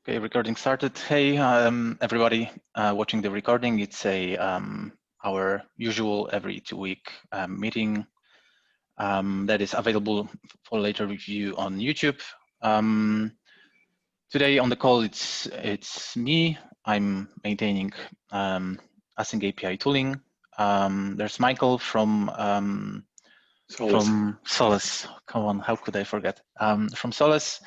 Okay, recording started. Hey, everybody watching the recording. It's our usual every 2-week meeting that is available for later review on YouTube. Today on the call, it's me. I'm maintaining AsyncAPI tooling. There's Michael from Solus. Come on, how could I forget? From Solus.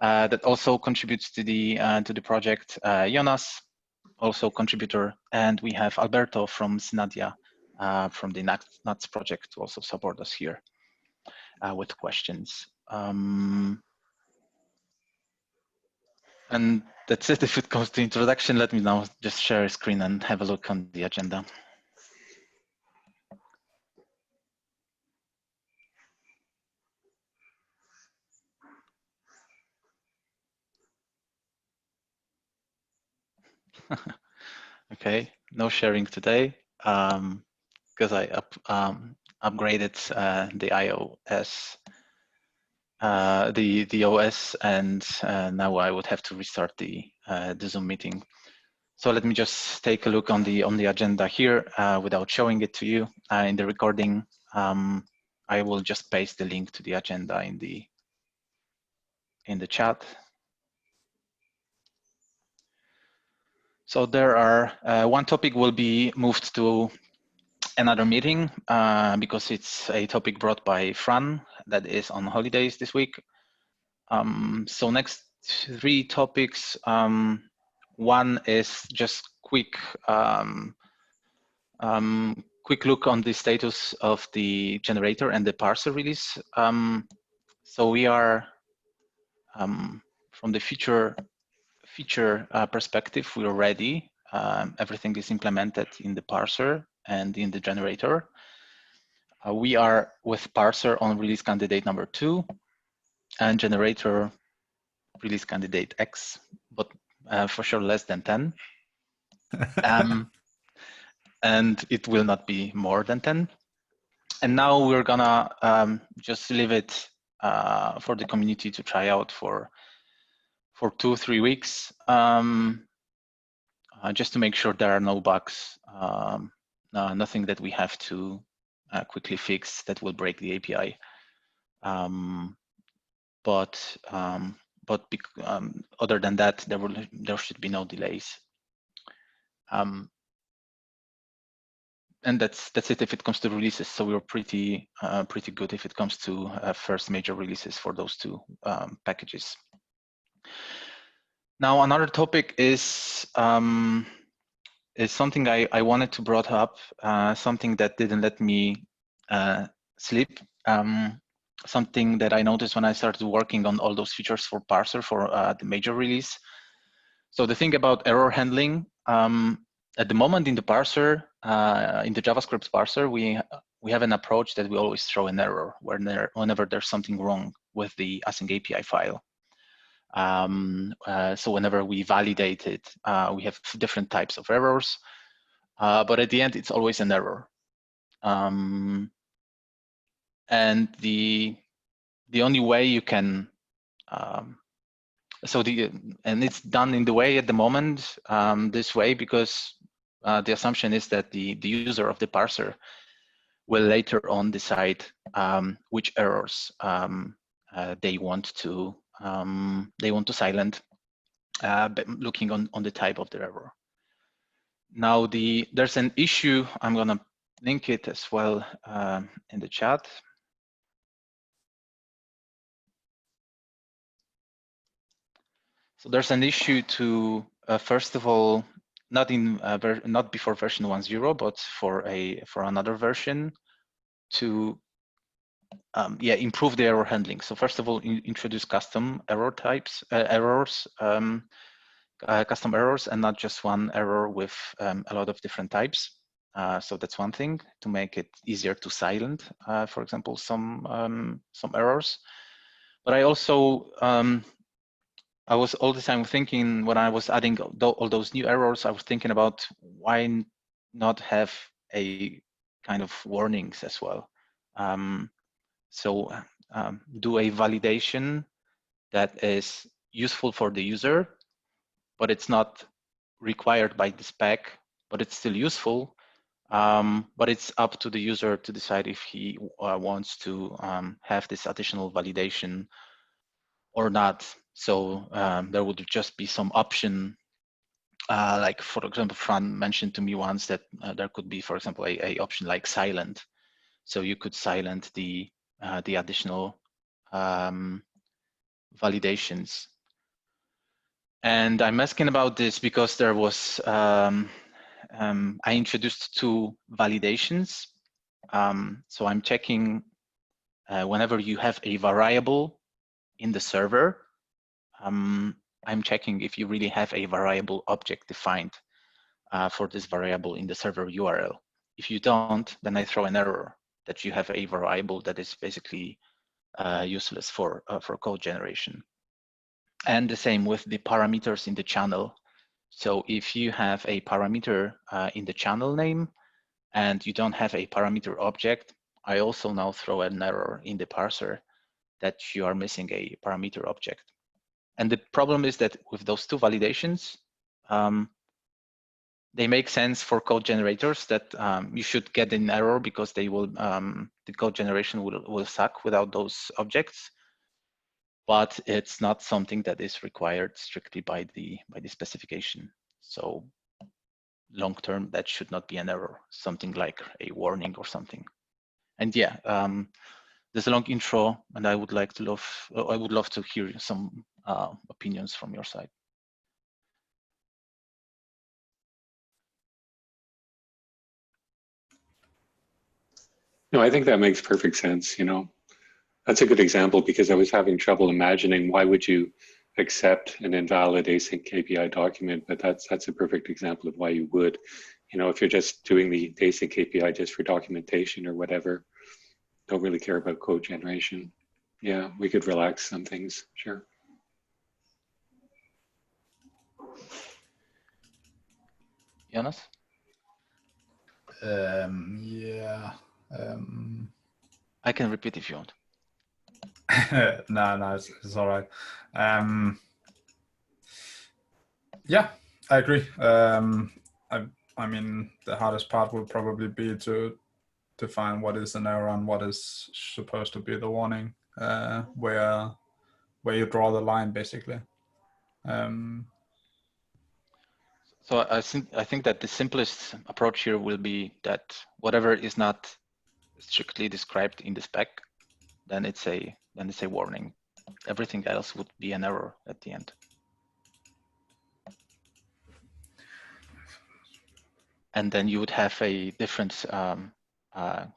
That also contributes to the project. Jonas, also contributor, and we have Alberto from Synadia from the Nuts project to also support us here with questions. And that's it. If it comes to introduction, let me now just share a screen and have a look on the agenda. Okay, no sharing today because I upgraded the iOS, the OS, and now I would have to restart the Zoom meeting. So let me just take a look on the agenda here without showing it to you in the recording. I will just paste the link to the agenda in the chat. So there are one topic will be moved to another meeting because it's a topic brought by Fran that is on holidays this week. So next 3 topics. One is just quick look on the status of the generator and the parser release. So we are from the feature perspective, we're ready. Everything is implemented in the parser and in the generator. We are with parser on release candidate number 2 and generator release candidate X, but for sure less than 10. And it will not be more than 10. And now we're gonna just leave it for the community to try out for 2-3 weeks, just to make sure there are no bugs, nothing that we have to quickly fix that will break the API. But other than that, there should be no delays. And that's it if it comes to releases. So we're pretty good if it comes to first major releases for those 2 packages. Now another topic is something I wanted to brought up, something that didn't let me sleep. Something that I noticed when I started working on all those features for parser for the major release. So the thing about error handling, at the moment in the parser, in the JavaScript parser, we have an approach that we always throw an error whenever there's something wrong with the AsyncAPI file. So whenever we validate it, we have different types of errors, but at the end, it's always an error. And the only way you can, and it's done in the way at the moment, this way, because the assumption is that the user of the parser will later on decide which errors they want to silent, looking on the type of the error. Now there's an issue. I'm gonna link it as well in the chat. So there's an issue to first of all, not before version 1.0, but for another version to improve the error handling. So first of all, introduce custom error types, custom errors, and not just one error with a lot of different types. So that's one thing, to make it easier to silent, for example, some errors. But I also I was all the time thinking, when I was adding all those new errors, I was thinking about why not have a kind of warnings as well. Do a validation that is useful for the user, but it's not required by the spec, but it's still useful. But it's up to the user to decide if he wants to have this additional validation or not. So there would just be some option, like for example, Fran mentioned to me once that there could be, for example, a option like silent. So you could silent the additional validations. And I'm asking about this because there was, I introduced 2 validations. So I'm checking whenever you have a variable in the server, I'm checking if you really have a variable object defined for this variable in the server URL. If you don't, then I throw an error that you have a variable that is basically useless for code generation. And the same with the parameters in the channel. So if you have a parameter in the channel name and you don't have a parameter object, I also now throw an error in the parser that you are missing a parameter object. And the problem is that with those 2 validations, they make sense for code generators that you should get an error because they will, the code generation will suck without those objects. But it's not something that is required strictly by the specification. So long term, that should not be an error, something like a warning or something. And yeah, there's a long intro, and I would love to hear some opinions from your side. No, I think that makes perfect sense. You know, that's a good example because I was having trouble imagining why would you accept an invalid async API document, but that's a perfect example of why you would. You know, if you're just doing the async API just for documentation or whatever, don't really care about code generation. Yeah, we could relax some things, sure. Jonas? Yeah. I can repeat if you want. No, it's all right. Yeah, I agree. I mean, the hardest part will probably be to define what is an error and what is supposed to be the warning, where you draw the line, basically. So I think that the simplest approach here will be that whatever is not strictly described in the spec, then it's a warning. Everything else would be an error at the end. And then you would have a different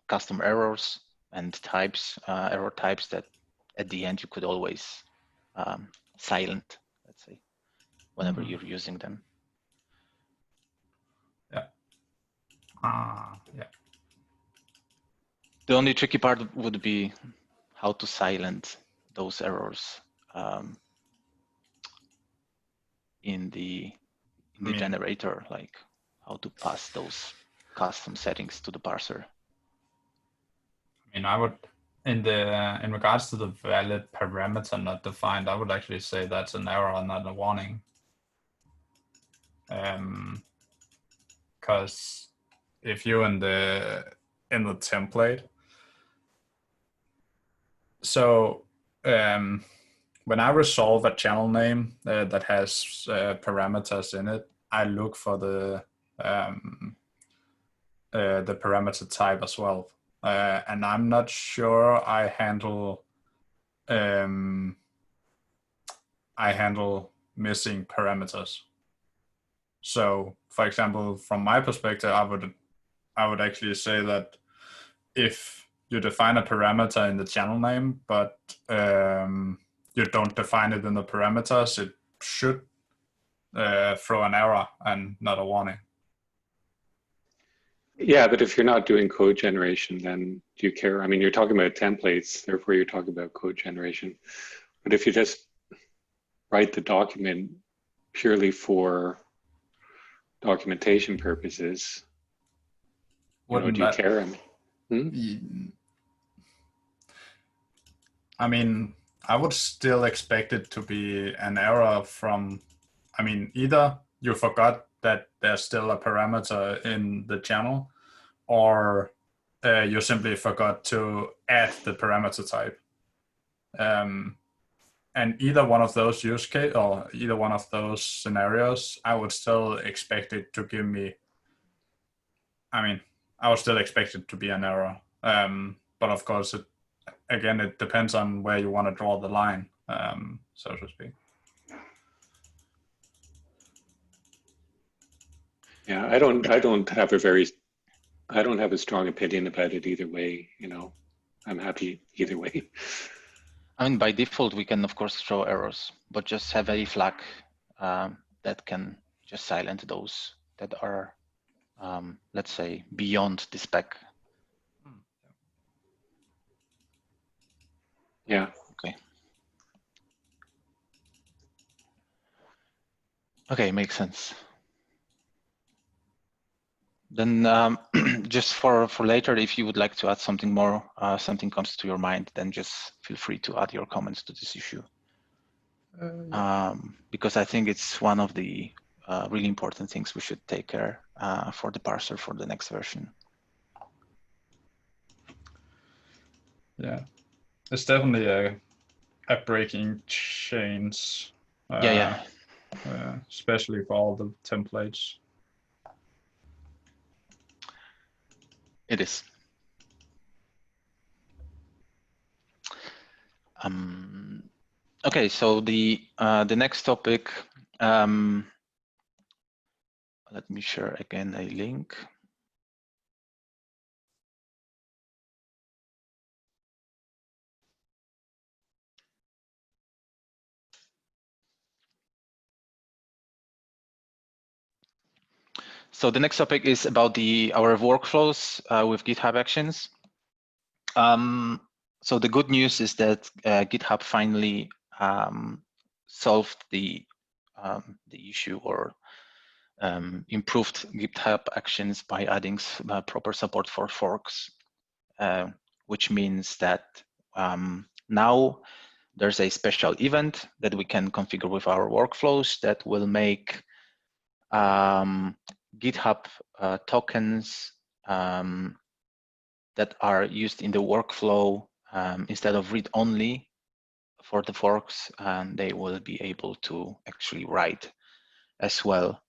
custom errors and types, error types that at the end you could always silent, let's say, whenever you're using them. Yeah. Yeah. The only tricky part would be how to silence those errors in the generator, like how to pass those custom settings to the parser. I mean, I would, in regards to the valid parameter not defined, I would actually say that's an error, not a warning. Because if you're in the template, so when I resolve a channel name that has parameters in it, I look for the parameter type as well, and I'm not sure I handle missing parameters. So, for example, from my perspective, I would actually say that if you define a parameter in the channel name, but you don't define it in the parameters, it should throw an error and not a warning. Yeah, but if you're not doing code generation, then do you care? I mean, you're talking about templates, therefore you're talking about code generation. But if you just write the document purely for documentation purposes, do you care? I mean, I would still expect it to be an error from I mean, either you forgot that there's still a parameter in the channel, or you simply forgot to add the parameter type. And either one of those use case or either one of those scenarios, I would still expect it to give me, I mean, I would still expect it to be an error. But of course, again, it depends on where you want to draw the line, so to speak. Yeah, I don't have a strong opinion about it either way. You know, I'm happy either way. I mean, by default, we can of course throw errors, but just have a flag that can just silence those that are, let's say, beyond the spec. Yeah. Okay. Okay, makes sense. Then just for later, if you would like to add something more, something comes to your mind, then just feel free to add your comments to this issue. Yeah. Because I think it's one of the really important things we should take care for the parser for the next version. Yeah, it's definitely a breaking chains. Yeah. Especially for all the templates. It is. Okay, so the next topic. Let me share again a link. So the next topic is about our workflows with GitHub Actions. So the good news is that GitHub finally solved the issue, or improved GitHub Actions by adding proper support for forks, which means that now there's a special event that we can configure with our workflows that will make GitHub tokens that are used in the workflow, instead of read-only for the forks, they will be able to actually write as well,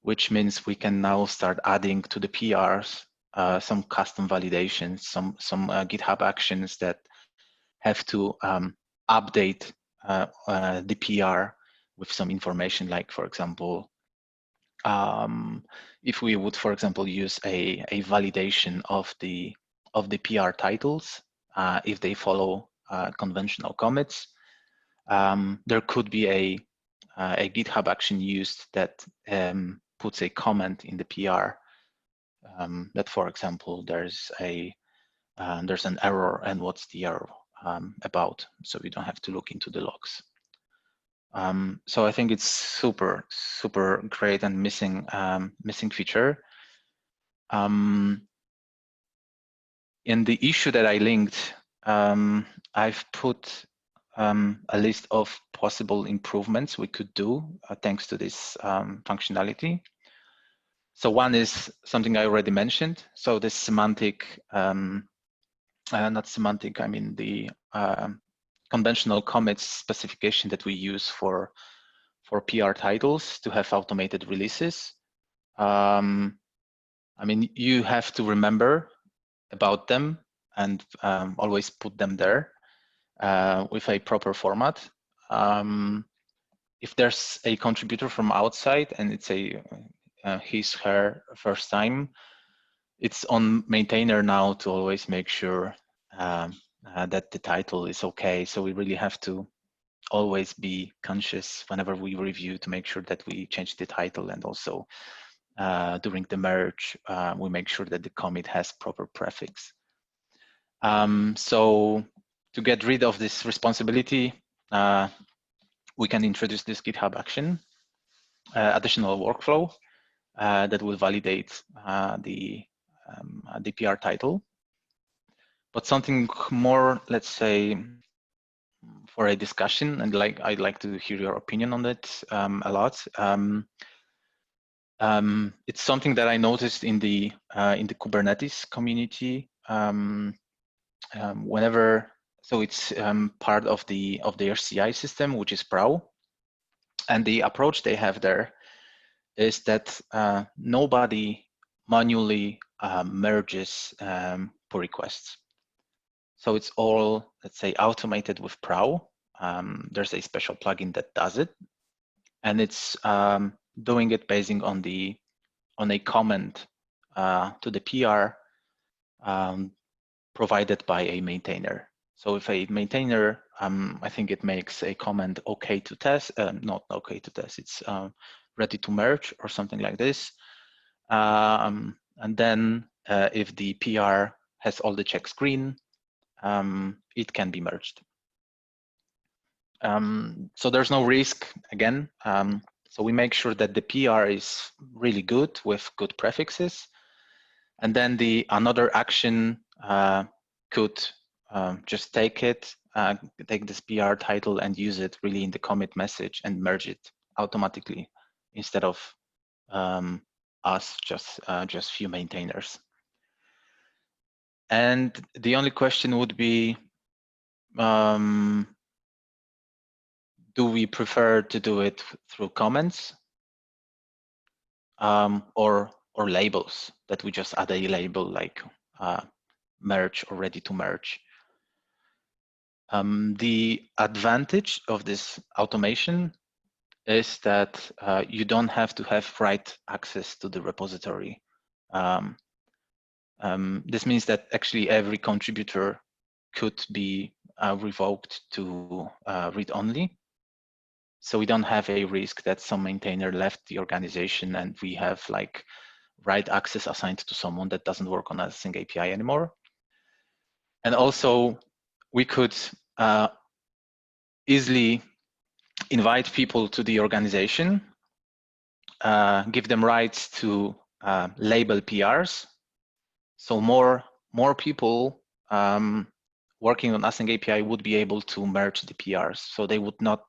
which means we can now start adding to the PRs some custom validations, some GitHub actions that have to update the PR with some information, like, for example, if we would, for example, use a validation of the PR titles, if they follow conventional commits, there could be a GitHub action used that puts a comment in the PR that, for example, there's an error and what's the error about, so we don't have to look into the logs. So I think it's super great and missing feature. In the issue that I linked, I've put a list of possible improvements we could do thanks to this functionality. So one is something I already mentioned. So the semantic, not semantic, I mean the conventional commits specification that we use for PR titles to have automated releases. I mean, you have to remember about them and always put them there with a proper format. If there's a contributor from outside and it's her first time, it's on maintainer now to always make sure that the title is okay. So we really have to always be conscious whenever we review to make sure that we change the title, and also during the merge, we make sure that the commit has proper prefix. So to get rid of this responsibility, we can introduce this GitHub action, additional workflow that will validate the PR title. But something more, let's say, for a discussion, and I'd like to hear your opinion on that a lot. It's something that I noticed in the Kubernetes community. Whenever, so it's part of their CI system, which is Prow, and the approach they have there is that nobody manually merges pull requests. So it's all, let's say, automated with Prow. There's a special plugin that does it, and it's doing it basing on a comment to the PR provided by a maintainer. So if a maintainer, I think it makes a comment okay to test, not okay to test, it's ready to merge or something like this. And then if the PR has all the checks green, it can be merged. So there's no risk again. So we make sure that the PR is really good with good prefixes. And then another action could just take this PR title and use it really in the commit message and merge it automatically instead of us, just few maintainers. And the only question would be, do we prefer to do it through comments or labels, that we just add a label like merge or ready to merge? The advantage of this automation is that you don't have to have write access to the repository. This means that actually every contributor could be revoked to read-only. So we don't have a risk that some maintainer left the organization and we have like write access assigned to someone that doesn't work on AsyncAPI anymore. And also we could easily invite people to the organization, give them rights to label PRs. So more people working on AsyncAPI would be able to merge the PRs. So they would not,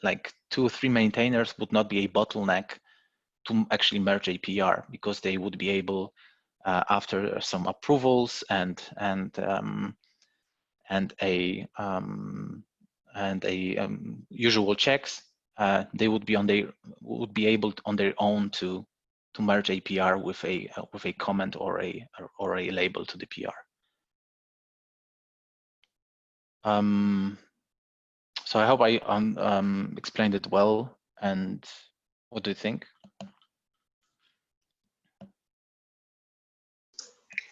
like 2 or 3 maintainers would not be a bottleneck to actually merge a PR, because they would be able, after some approvals and usual checks, they would be able on their own to merge a PR with a comment or a label to the PR. So I hope I explained it well. And what do you think?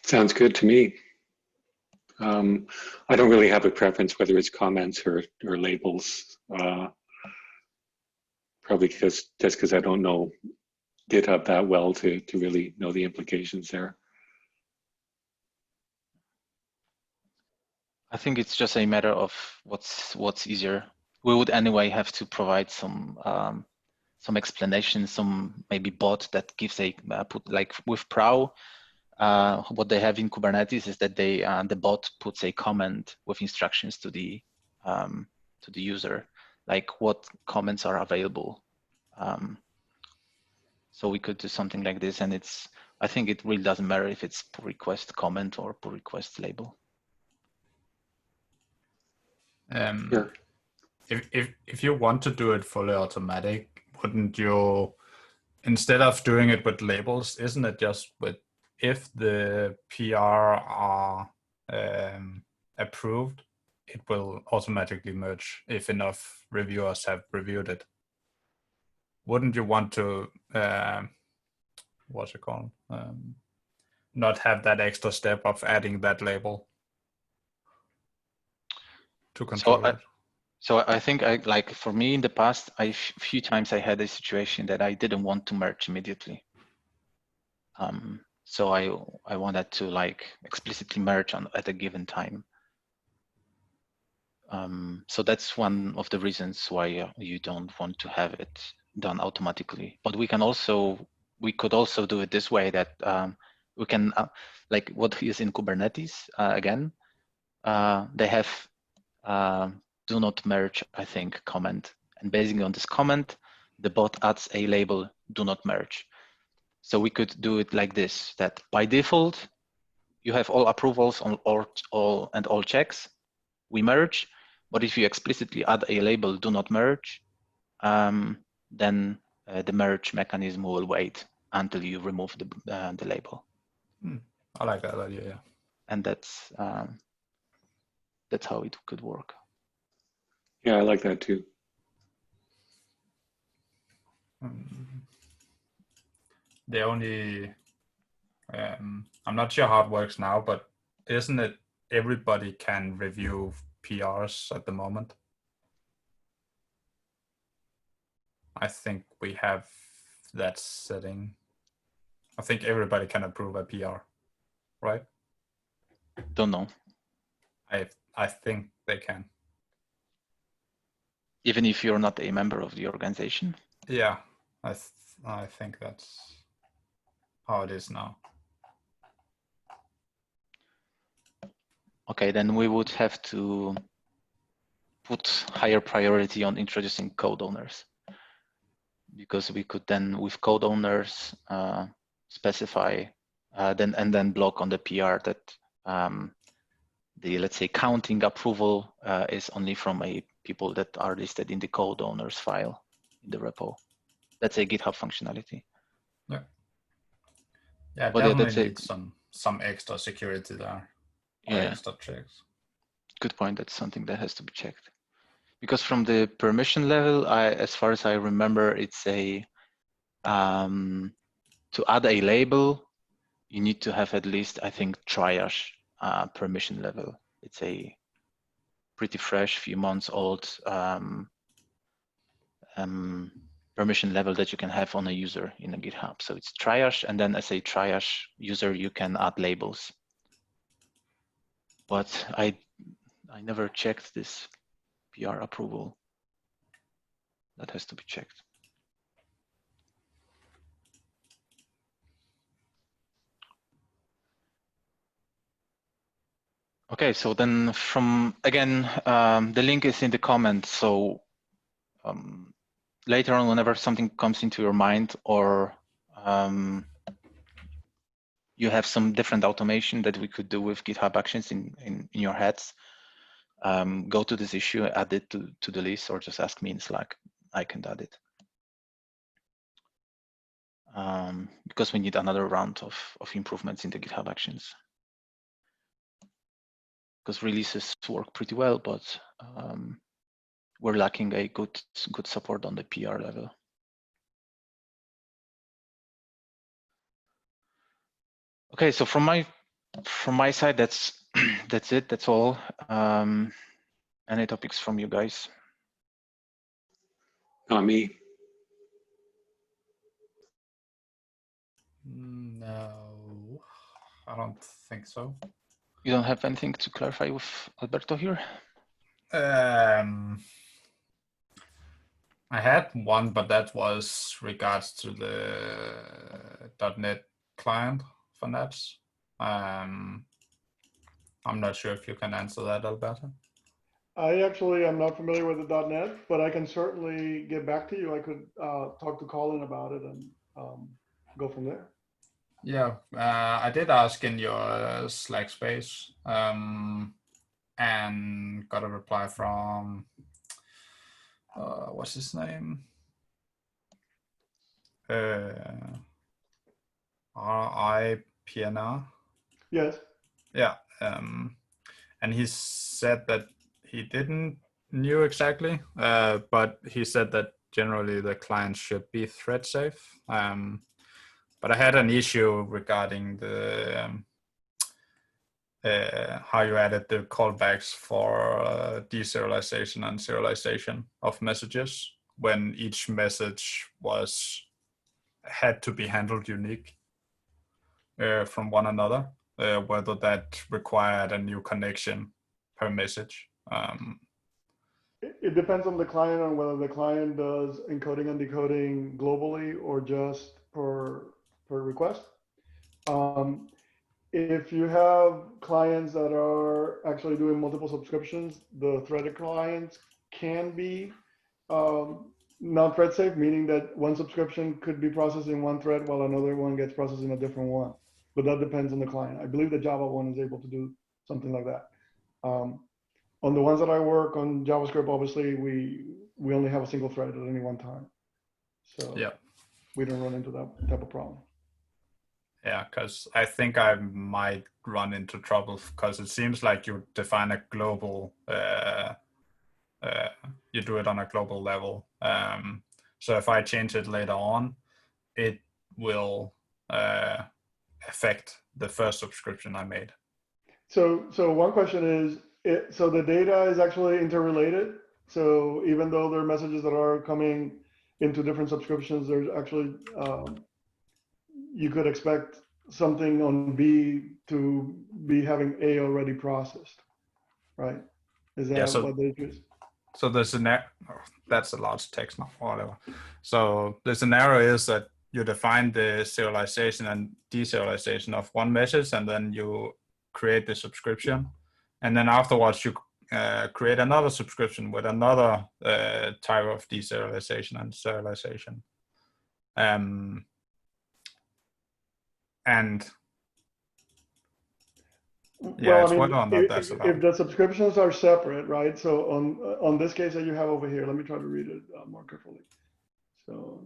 Sounds good to me. I don't really have a preference whether it's comments or labels. Probably just because I don't know GitHub that well to really know the implications there. I think it's just a matter of what's easier. We would anyway have to provide some explanation, some maybe bot that gives a like with Prow. What they have in Kubernetes is that the bot puts a comment with instructions to the user, like what comments are available. So we could do something like this, and I think it really doesn't matter if it's pull request comment or pull request label. Sure. If you want to do it fully automatic, wouldn't you, instead of doing it with labels, isn't it just with if the PR are approved, it will automatically merge if enough reviewers have reviewed it? Wouldn't you want to, what's it called? Not have that extra step of adding that label to control it? So I think for me in the past, a few times I had a situation that I didn't want to merge immediately. So I wanted to like explicitly merge at a given time. So that's one of the reasons why you don't want to have it done automatically. But we could also do it this way, that we can like what is in Kubernetes again. They have do not merge, I think, comment. And basing on this comment, the bot adds a label, do not merge. So we could do it like this, that by default, you have all approvals on all checks, we merge. But if you explicitly add a label, do not merge, then the merge mechanism will wait until you remove the label. I like that idea, yeah. And that's how it could work. Yeah, I like that too. The only, I'm not sure how it works now, but isn't it everybody can review PRs at the moment? I think we have that setting. I think everybody can approve a PR, right? Don't know. I think they can. Even if you're not a member of the organization? Yeah, I think that's how it is now. Okay, then we would have to put higher priority on introducing code owners, because we could then, with code owners, specify and then block on the PR that the, let's say, counting approval is only from people that are listed in the code owners file in the repo. That's a GitHub functionality. Yeah. Yeah, but definitely yeah, need some extra security there. Yeah, extra checks. Good point. That's something that has to be checked. Because from the permission level, as far as I remember, it's a to add a label, you need to have at least, I think, triage permission level. It's a pretty fresh, few months old permission level that you can have on a user in a GitHub. So it's triage, and then as a triage user, you can add labels. But I never checked this PR approval. That has to be checked. Okay, so then again, the link is in the comments. So later on, whenever something comes into your mind, or you have some different automation that we could do with GitHub Actions in your heads, go to this issue, add it to the list, or just ask me in Slack. I can add it. Because we need another round of improvements in the GitHub Actions. Because releases work pretty well, but we're lacking a good support on the PR level. Okay, so from my side, that's it. That's all. Any topics from you guys? Not me. No, I don't think so. You don't have anything to clarify with Alberto here? I had one, but that was regards to the .NET client for Nets. I'm not sure if you can answer that, Alberto. I actually am not familiar with the .NET, but I can certainly get back to you. I could talk to Colin about it and go from there. Yeah, I did ask in your Slack space and got a reply from, what's his name? RIPNR. Yes. Yeah, and he said that he didn't knew exactly, but he said that generally the client should be thread safe. But I had an issue regarding the how you added the callbacks for deserialization and serialization of messages when each message had to be handled unique from one another, whether that required a new connection per message. It depends on the client, on whether the client does encoding and decoding globally or just per request. if you have clients that are actually doing multiple subscriptions, the threaded clients can be not thread safe, meaning that one subscription could be processed in one thread while another one gets processed in a different one. But that depends on the client. I believe the Java one is able to do something like that. On the ones that I work on JavaScript, obviously we only have a single thread at any one time. So Yeah. we don't run into that type of problem. Yeah, because I think I might run into trouble because it seems like you define a global, you do it on a global level. So if I change it later on, it will affect the first subscription I made. So one question is, so the data is actually interrelated. So even though there are messages that are coming into different subscriptions, there's actually, you could expect something on B to be having A already processed, right? Is that what the issue is? So the scenario, that's a large text now, whatever. So the scenario is that you define the serialization and deserialization of one message, and then you create the subscription. And then afterwards, you create another subscription with another type of deserialization and serialization. And yeah, well, it's I mean, whether or not that's allowed. if the subscriptions are separate, right? So on this case that you have over here, let me try to read it more carefully. So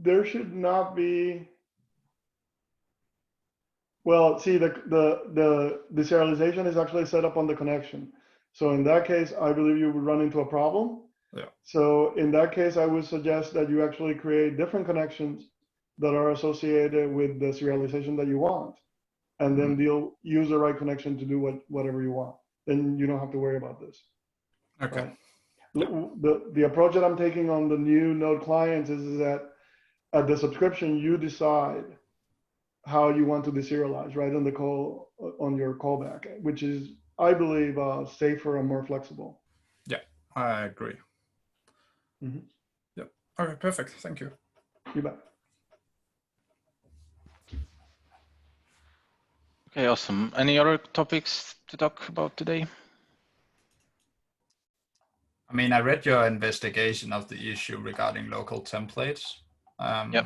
there should not be. Well, see, the serialization is actually set up on the connection. So in that case, I believe you would run into a problem. Yeah. So in that case, I would suggest that you actually create different connections that are associated with the serialization that you want, and then you'll use the right connection to do whatever you want. Then you don't have to worry about this. Okay. Right? The approach that I'm taking on the new Node clients is that at the subscription, you decide how you want to deserialize, right, on the call, on your callback, which is, I believe, safer and more flexible. Yeah, I agree. Mm-hmm. Yep. Okay, perfect. Thank you. You bet. Okay, awesome. Any other topics to talk about today? I mean, I read your investigation of the issue regarding local templates. Yep.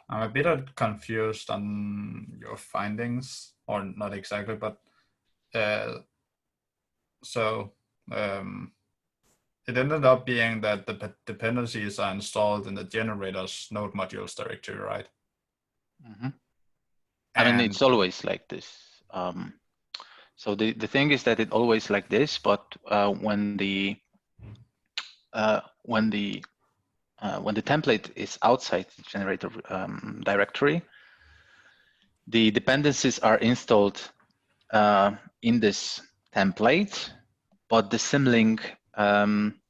I'm a bit confused on your findings, or not exactly, but it ended up being that the dependencies are installed in the generator's node modules directory, right? Mm-hmm. I mean, it's always like this. So the thing is that it always like this, but when the template is outside the generator directory, the dependencies are installed in this template, but the symlink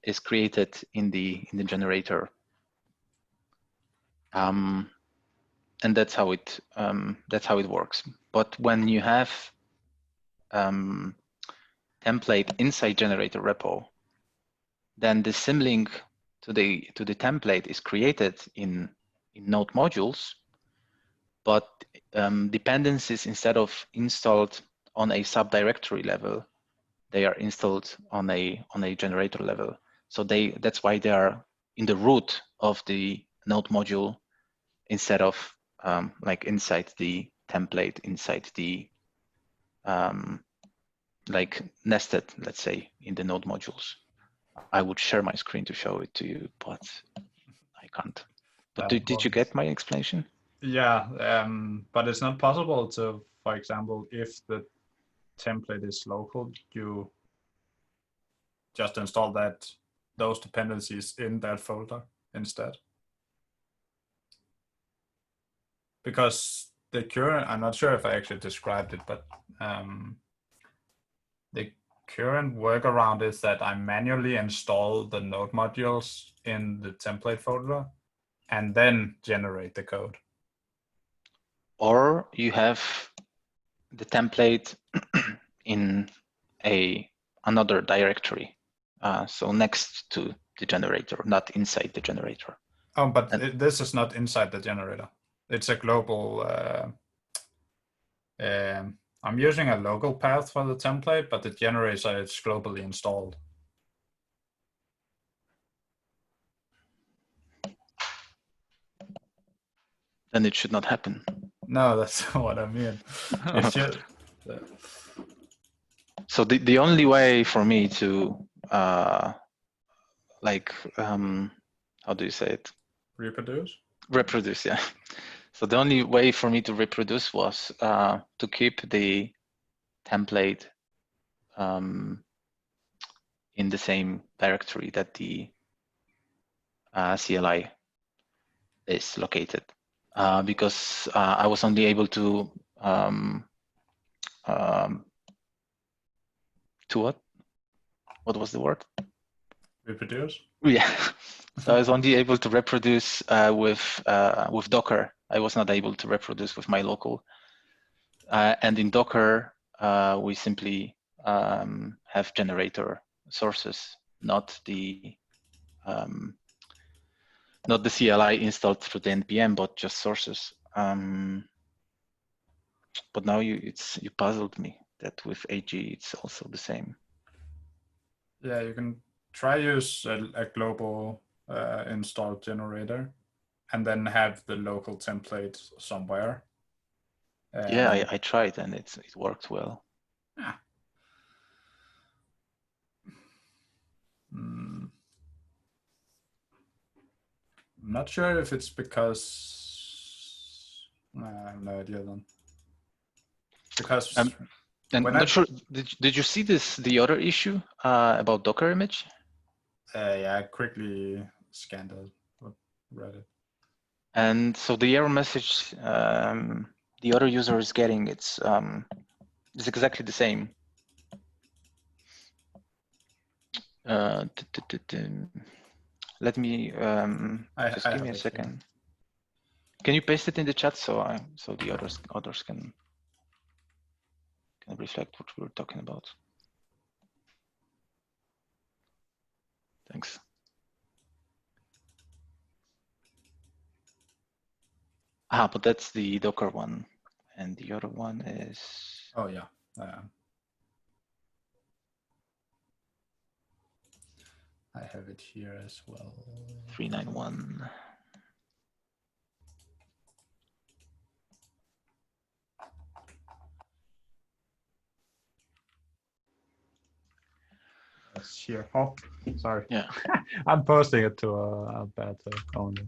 is created in the generator, and that's how it works. But when you have template inside generator repo, then the symlink to the template is created in node modules, but dependencies, instead of installed on a subdirectory level, they are installed on a generator level. So that's why they are in the root of the node module instead of like inside the template, inside the like nested, let's say, in the node modules. I would share my screen to show it to you, but I can't. But did you get my explanation? Yeah, but it's not possible to, for example, if the template is local, you just install those dependencies in that folder instead. Because the current, I'm not sure if I actually described it, but the current workaround is that I manually install the node modules in the template folder and then generate the code. Or you have the template in another directory, so next to the generator, not inside the generator. Oh, but this is not inside the generator. It's a global. I'm using a local path for the template, but the generator is globally installed. Then it should not happen. No, that's what I mean. It should. So the only way for me to how do you say it? Reproduce, yeah. So the only way for me to reproduce was to keep the template in the same directory that the CLI is located, because I was only able to what was the word? Reproduce? Yeah. So I was only able to reproduce with Docker. I was not able to reproduce with my local. And in Docker, we simply have generator sources, not the CLI installed through the npm, but just sources. But now you puzzled me that with AG it's also the same. Yeah, you can try use a global installed generator, and then have the local template somewhere. Yeah, I tried and it worked well. Yeah. I'm not sure if it's because I have no idea then. Because and I'm not sure. Did you see the other issue about Docker image? Yeah, I quickly scanned it, read it. And so the error message the other user is getting, it's exactly the same. Let me just give me a second. Can you paste it in the chat so the others can reflect what we were talking about? Thanks. But that's the Docker one, and the other one is. Oh yeah. I have it here as well. 391. That's here. Oh, sorry. Yeah. I'm posting it to Alberto only.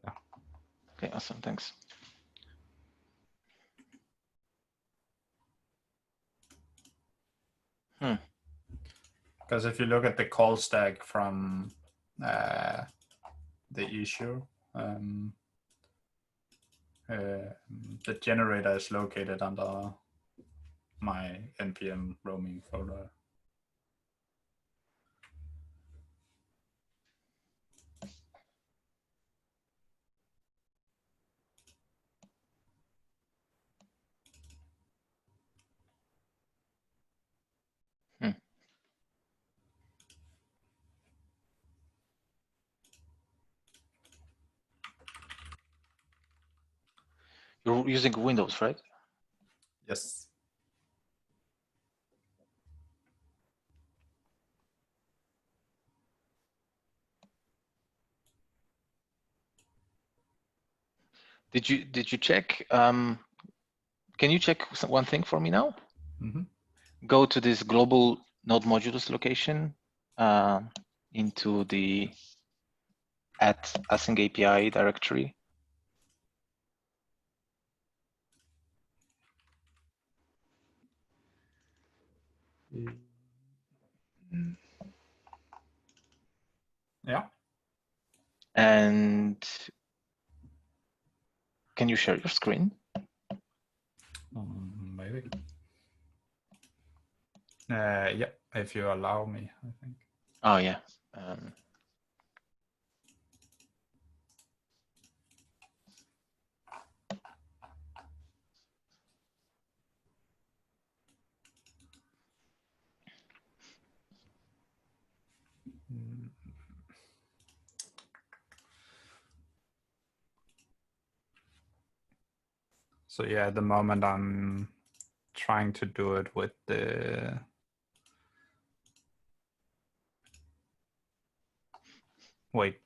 Yeah. Okay, awesome. Thanks. Because if you look at the call stack from the issue, the generator is located under my npm roaming folder. You're using Windows, right? Yes. Did you check? Can you check one thing for me now? Mm-hmm. Go to this global node modules location into the @AsyncAPI directory. Yeah. And can you share your screen? Maybe. Yeah, if you allow me, I think. Oh yeah. So yeah, at the moment I'm trying to do it with the wait.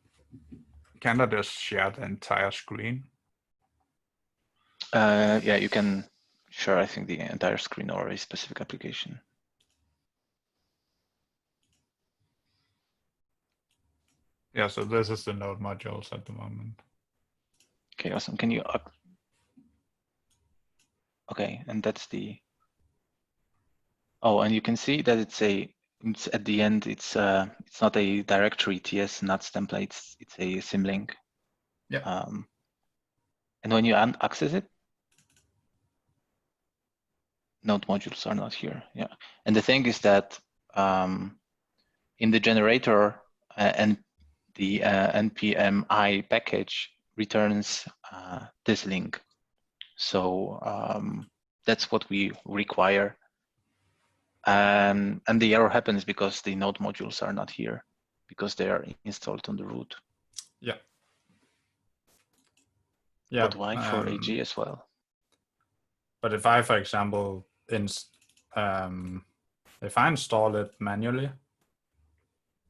Can I just share the entire screen? Yeah, you can share, I think, the entire screen or a specific application. Yeah, so this is the node modules at the moment. Okay, awesome. Can you? Okay, and that's the. Oh, and you can see that it's at the end. It's not a directory TS nuts templates. It's a symlink. Yeah. And when you access it, node modules are not here. Yeah, and the thing is that in the generator and the npmi package returns this link. So that's what we require. And the error happens because the node modules are not here because they are installed on the root. Yeah. Yeah. But why for AG as well? But if I, for example, if I install it manually,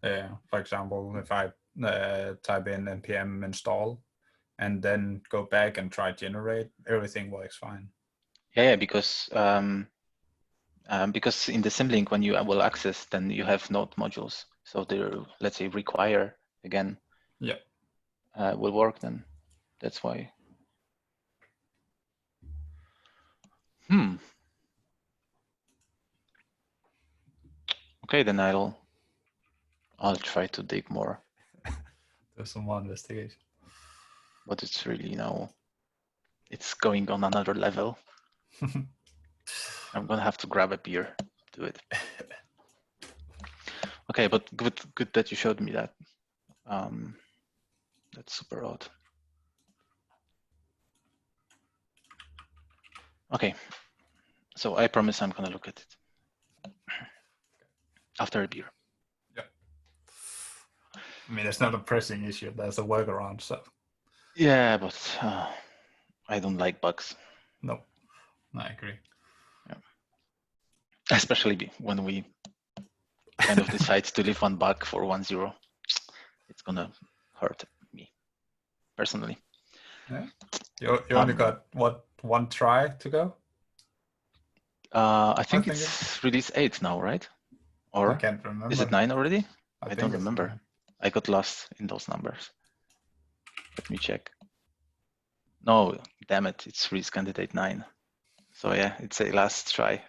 for example, if I type in npm install and then go back and try generate, everything works fine. Yeah, because in the symlink, when you will access, then you have node modules. So they're, let's say, require again. Yeah. Will work then. That's why. Okay, then I'll try to dig more. Do some more investigation. But it's really now, it's going on another level. I'm gonna have to grab a beer to do it. Okay, but good that you showed me that. That's super odd. Okay, so I promise I'm gonna look at it after a beer. Yeah. I mean, it's not a pressing issue. There's a workaround, so. Yeah, but I don't like bugs. No, I agree. Yeah. Especially when we kind of decide to leave one bug for 1.0. It's gonna hurt me personally. Yeah. You only got what, one try to go? I think it's release 8 now, right? Or I can't remember. Is it 9 already? I don't think remember. 9. I got lost in those numbers. Let me check. No, damn it, it's release candidate 9. So yeah, it's a last try.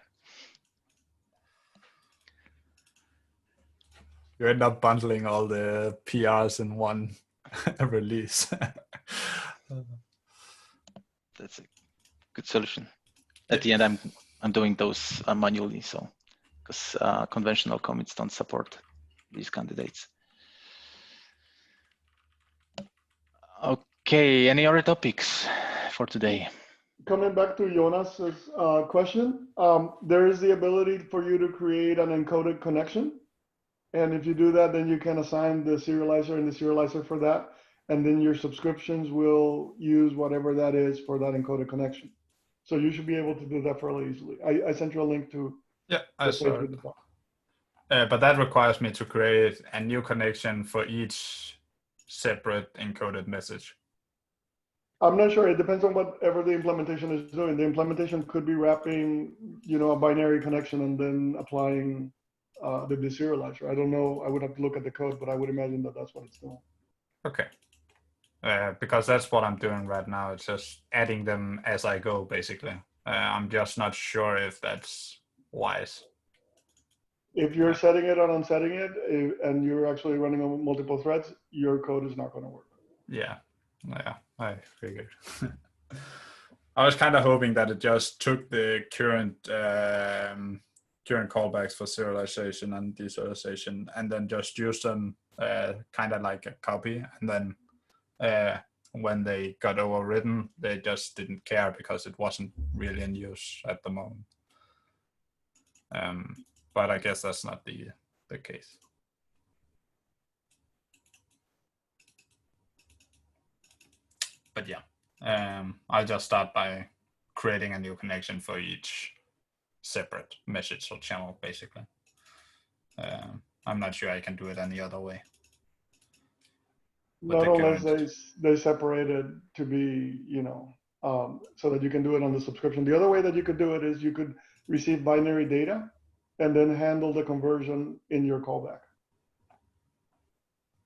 You end up bundling all the PRs in one release. That's a good solution. At the end, I'm doing those manually, so because conventional commits don't support these candidates. Okay, any other topics for today? Coming back to Jonas's question, there is the ability for you to create an encoded connection. And if you do that, then you can assign the serializer and the serializer for that. And then your subscriptions will use whatever that is for that encoded connection. So you should be able to do that fairly easily. I sent you a link to. Yeah, I saw it. But that requires me to create a new connection for each separate encoded message. I'm not sure. It depends on whatever the implementation is doing. The implementation could be wrapping, a binary connection and then applying the deserializer. I don't know. I would have to look at the code, but I would imagine that that's what it's doing. Okay. Because that's what I'm doing right now. It's just adding them as I go, basically. I'm just not sure if that's wise. If you're setting it and unsetting it, and you're actually running on multiple threads, your code is not going to work. Yeah, I figured. I was kind of hoping that it just took the current callbacks for serialization and deserialization, and then just used them kind of like a copy, and then when they got overridden, they just didn't care because it wasn't really in use at the moment. But I guess that's not the case. But yeah, I'll just start by creating a new connection for each separate message or channel, basically. I'm not sure I can do it any other way. Not unless they separate it to be, so that you can do it on the subscription. The other way that you could do it is you could receive binary data and then handle the conversion in your callback.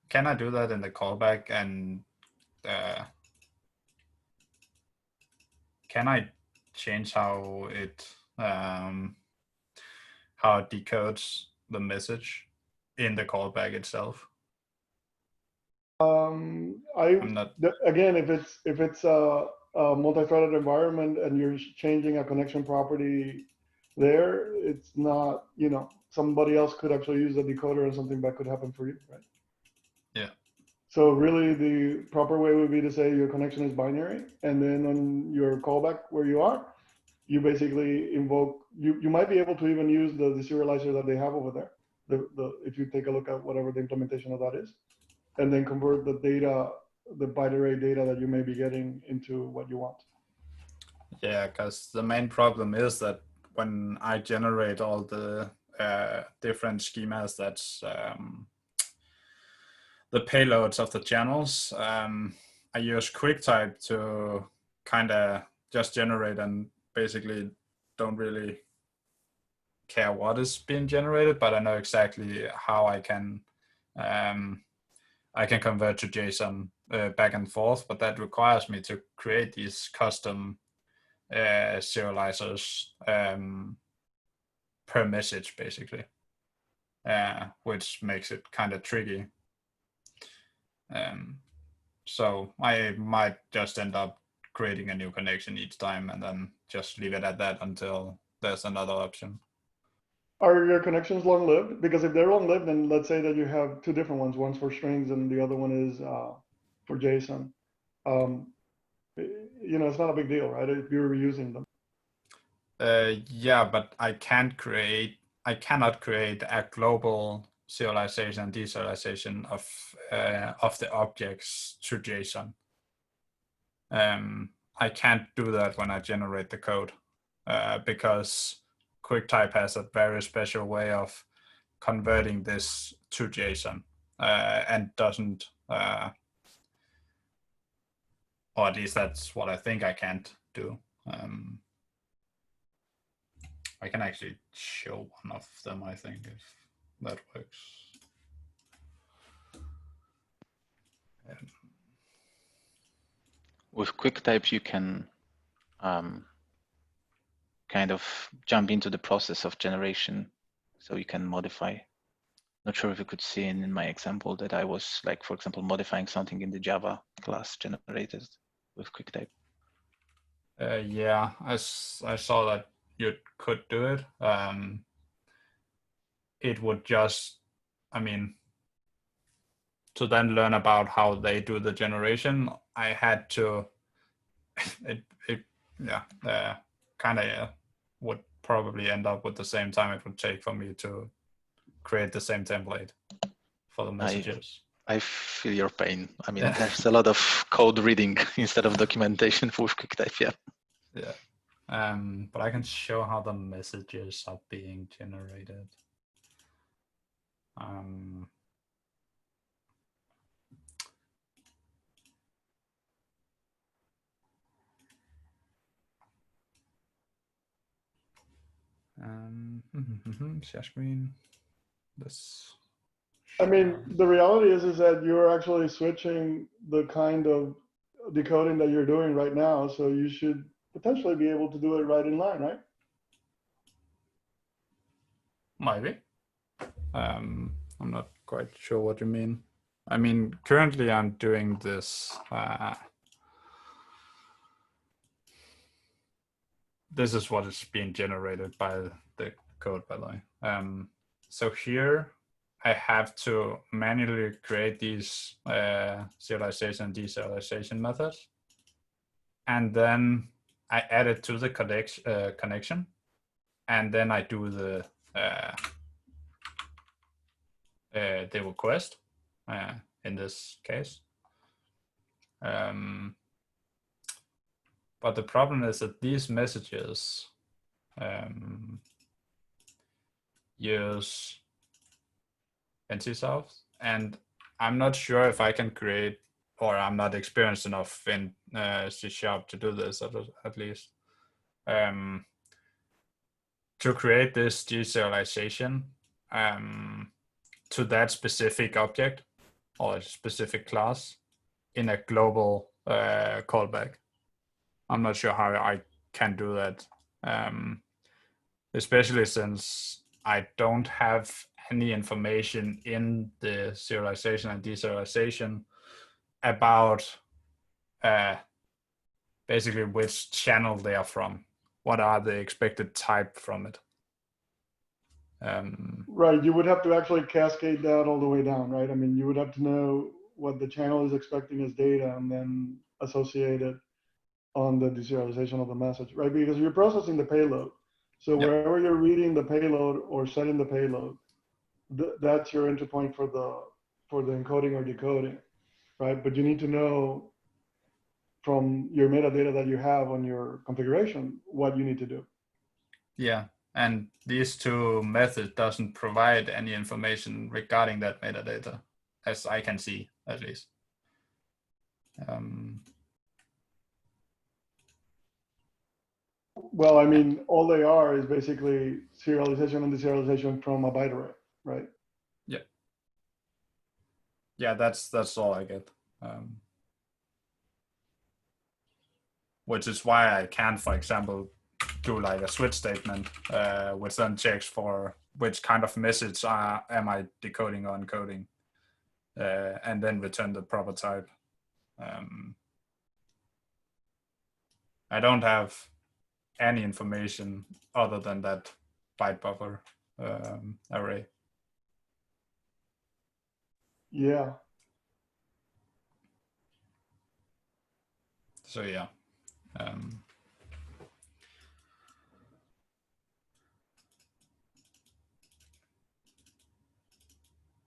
Can I do that in the callback? And can I change how it decodes the message in the callback itself? Again, if it's a multi-threaded environment and you're changing a connection property there, it's not, somebody else could actually use the decoder and something bad could happen for you, right? Yeah. So really the proper way would be to say your connection is binary, and then on your callback where you are, you basically invoke, you might be able to even use the serializer that they have over there. If you take a look at whatever the implementation of that is, and then convert the data, the binary data that you may be getting into what you want. Yeah, because the main problem is that when I generate all the different schemas that's the payloads of the channels, I use QuickType to kind of just generate and basically don't really care what is being generated, but I know exactly how I can convert to JSON back and forth, but that requires me to create these custom serializers per message, basically, which makes it kind of tricky. So I might just end up creating a new connection each time and then just leave it at that until there's another option. Are your connections long-lived? Because if they're long-lived, then let's say that you have two different ones, one's for strings and the other one is for JSON. It's not a big deal, right? If you're reusing them. Yeah, but I cannot create a global serialization and deserialization of the objects to JSON. I can't do that when I generate the code because QuickType has a very special way of converting this to JSON and doesn't, or at least that's what I think I can't do. I can actually show one of them, I think, if that works. With QuickType, you can kind of jump into the process of generation, so you can modify. Not sure if you could see in my example that I was, like, for example, modifying something in the Java class generated with QuickType. Yeah, I saw that you could do it. It would just, to then learn about how they do the generation, I had to, would probably end up with the same time it would take for me to create the same template for the messages. I feel your pain. There's a lot of code reading instead of documentation with QuickType, yeah. Yeah, but I can show how the messages are being generated. Share screen. This. The reality is that you're actually switching the kind of decoding that you're doing right now, so you should potentially be able to do it right in line, right? Maybe. I'm not quite sure what you mean. Currently I'm doing this. This is what is being generated by the code, by the way. So here I have to manually create these serialization and deserialization methods. And then I add it to the connection. And then I do the request in this case. But the problem is that these messages use NCSoft, and I'm not sure if I can create, or I'm not experienced enough in C# to do this at least. To create this deserialization to that specific object or a specific class in a global callback. I'm not sure how I can do that, especially since I don't have any information in the serialization and deserialization about basically which channel they are from. What are the expected type from it? Right, you would have to actually cascade that all the way down, right? I mean, you would have to know what the channel is expecting as data and then associate it on the deserialization of the message, right? Because you're processing the payload. So wherever you're reading the payload or setting the payload, that's your entry point for the encoding or decoding, right? But you need to know from your metadata that you have on your configuration what you need to do. Yeah, and these two methods doesn't provide any information regarding that metadata, as I can see, at least. Well, I mean, all they are is basically serialization and deserialization from a byte array, right? Yeah. Yeah, that's all I get. Which is why I can, for example, do like a switch statement, which then checks for which kind of message am I decoding or encoding, and then return the proper type. I don't have any information other than that byte buffer array. Yeah. So yeah.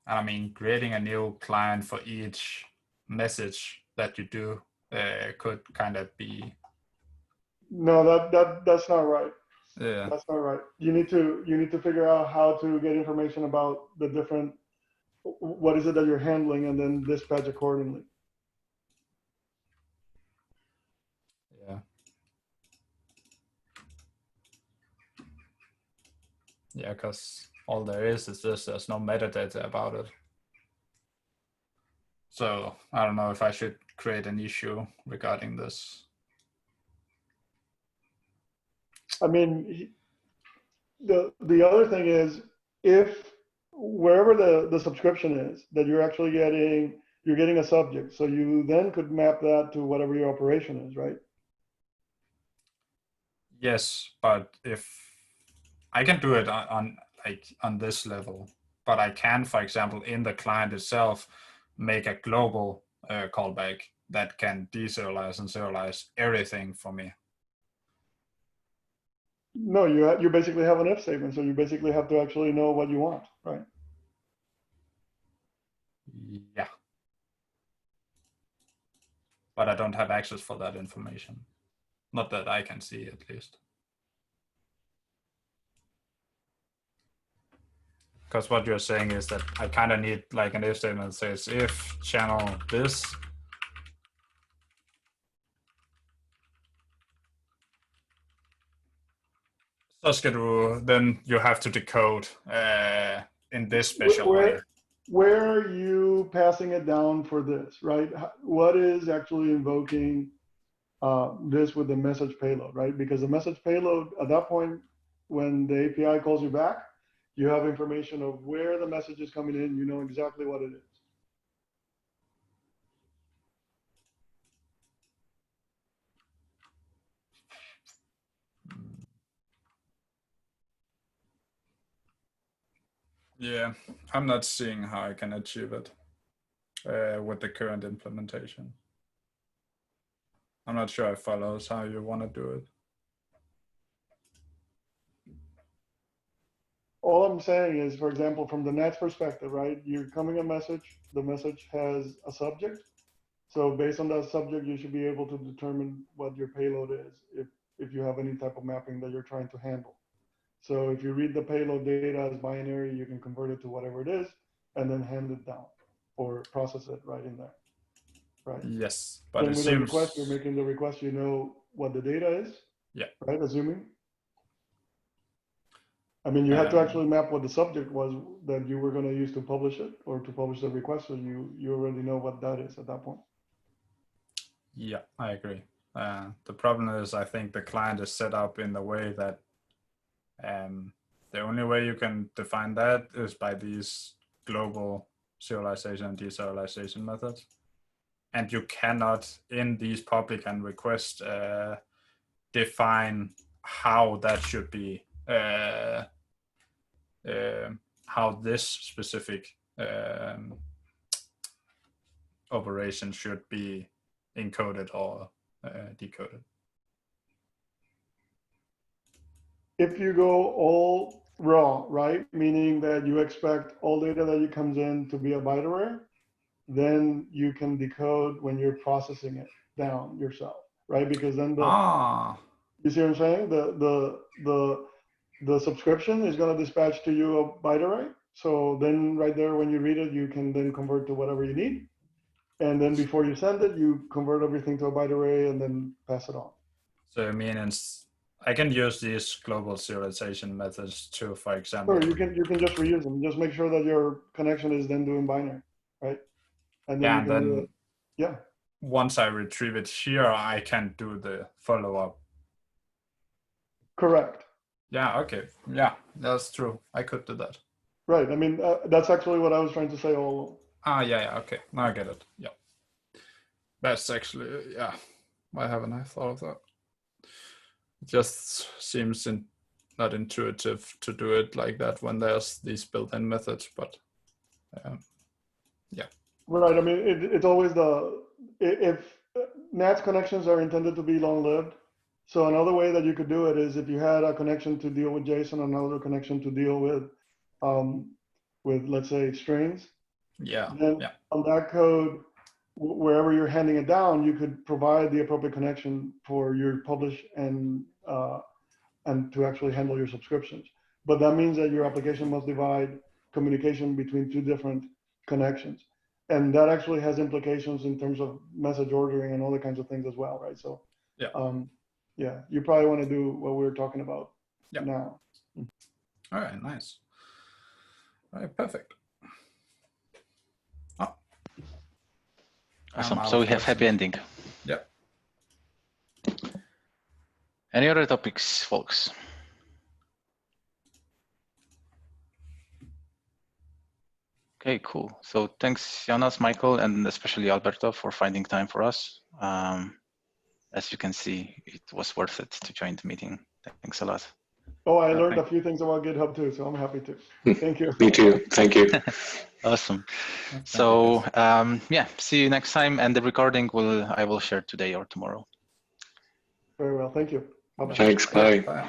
I mean, creating a new client for each message that you do could kind of be. No, that's not right. Yeah. That's not right. You need to figure out how to get information about the different, what is it that you're handling, and then dispatch accordingly. Yeah. Yeah, because all there is just there's no metadata about it. So I don't know if I should create an issue regarding this. I mean, the other thing is, if wherever the subscription is that you're actually getting, you're getting a subject, so you then could map that to whatever your operation is, right? Yes, but if I can do it on this level, but I can, for example, in the client itself, make a global callback that can deserialize and serialize everything for me. No, you basically have an if statement, so you basically have to actually know what you want, right? Yeah. But I don't have access for that information. Not that I can see, at least. Because what you're saying is that I kind of need like an if statement that says if channel this, then you have to decode in this special way. Where are you passing it down for this, right? What is actually invoking this with the message payload, right? Because the message payload, at that point, when the API calls you back, you have information of where the message is coming in, you know exactly what it is. Yeah, I'm not seeing how I can achieve it with the current implementation. I'm not sure it follows how you want to do it. All I'm saying is, for example, from the next perspective, right? You're coming a message, the message has a subject. So based on that subject, you should be able to determine what your payload is if you have any type of mapping that you're trying to handle. So if you read the payload data as binary, you can convert it to whatever it is and then hand it down or process it right in there. Right. Yes, but then it with seems... a request, you're making the request, you know what the data is. Yeah. Right, assuming. I mean, you had to actually map what the subject was that you were going to use to publish it or to publish the request, so you already know what that is at that point. Yeah, I agree. The problem is, I think the client is set up in the way that the only way you can define that is by these global serialization and deserialization methods. And you cannot, in these public and request, define how that should be, how this specific operation should be encoded or decoded. If you go all raw, right, meaning that you expect all data that comes in to be a byte array, then you can decode when you're processing it down yourself, right? Because then you see what I'm saying? The subscription is going to dispatch to you a byte array. So then right there, when you read it, you can then convert to whatever you need. And then before you send it, you convert everything to a byte array and then pass it on. So I mean, I can use these global serialization methods too, for example. Sure, you can just reuse them. Just make sure that your connection is then doing binary, right? And then yeah, you can do it. Yeah. Once I retrieve it here, I can do the follow-up. Correct. Yeah, okay. Yeah, that's true. I could do that. Right. I mean, that's actually what I was trying to say all along. Yeah, okay. Now I get it. Yeah. That's actually, yeah. Why haven't I thought of that? It just seems not intuitive to do it like that when there's these built-in methods, but yeah. Right. I mean, it's always if NATS connections are intended to be long-lived. So another way that you could do it is if you had a connection to deal with JSON, another connection to deal with let's say strings. Yeah. Then on that code, wherever you're handing it down, you could provide the appropriate connection for your publish and to actually handle your subscriptions. But that means that your application must divide communication between two different connections. And that actually has implications in terms of message ordering and other kinds of things as well, right? So yeah, you probably want to do what we're talking about now. All right, nice. All right, perfect. Oh. Awesome. So we have happy ending. Yeah. Any other topics, folks? Okay, cool. So thanks, Jonas, Michael, and especially Alberto for finding time for us. As you can see, it was worth it to join the meeting. Thanks a lot. Oh, I learned a few things about GitHub too, so I'm happy to. Thank you. Me too. Thank you. Awesome. So yeah, see you next time. And the recording I will share today or tomorrow. Very well. Thank you. Bye-bye. Thanks. Bye. Bye.